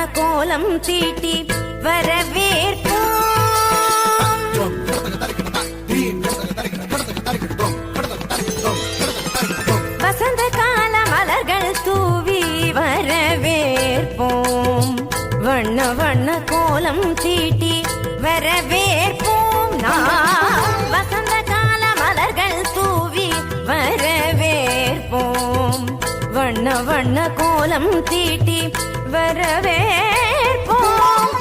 கோலம் தீட்டி வரவேற்போம். வசந்த கால மலர்கள் தூவி வரவேற்போம். வண்ண வண்ண கோலம் தீட்டி வரவேற்போம். நாம் வசந்த கால மலர்கள் தூவி வரவேற்போம். வண்ண வண்ண கோலம் தீட்டி வரவேற்போம்.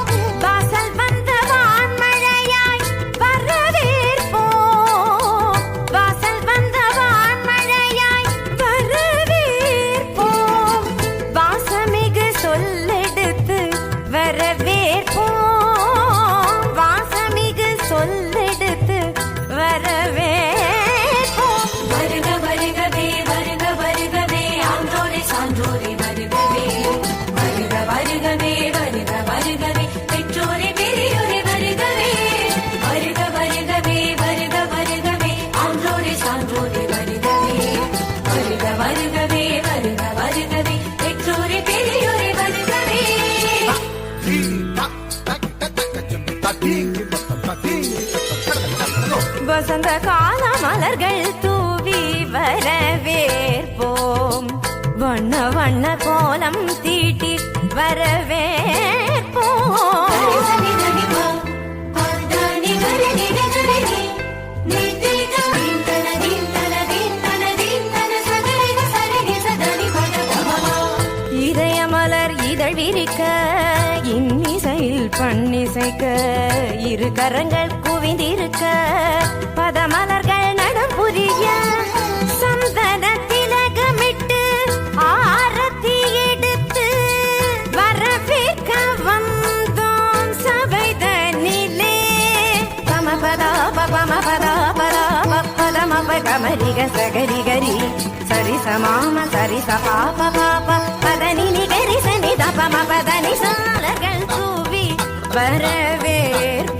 வாசல் வந்த வான்மழையாய் வரவேற்போம். வாசல் வந்த வான்மழையாய் வரவேற்போம். வாசமிகு சொல்லெடுத்து வரவேற்போம். வாசமிகு சொல்லெடுத்து வரவேற்போம். வருக வருகவே வருக வருகவே ஆன்றோரே சான்றோரே வருகவே. வருக வருகவே வருக வருகவே பெற்றோரே பெரியோரே வருகவே. வருக வருகவே வருக வருகவே ஆன்றோரே சான்றோரே வருகவே. வருக வருகவே வருக வருகவே பெற்றோரே பெரியோரே வருகவே. வசந்த கால மலர்கள் தூவி வரவேற்போம். வண்ண வண்ண கோலம் தீட்டி வரவே இதயமலர் இதழ் விரிக்க இன்னிசையில் பண்ணிசைக்க இரு கரங்கள் குவிந்திருக்க பதமலர்கள் நடம் புரிய சந்தன திலகமிட்டு ஆரத்தி எடுத்து வரவேற்க வந்தோம் சபைதனிலே பமபதா பமபதா பதா பதமப கமரிக சகரிகரி சரி சமாம சரி சபாப பாப பதனி நிகரி சனி தபம பதனி சாலர்கள் கூவி வரவேற்ப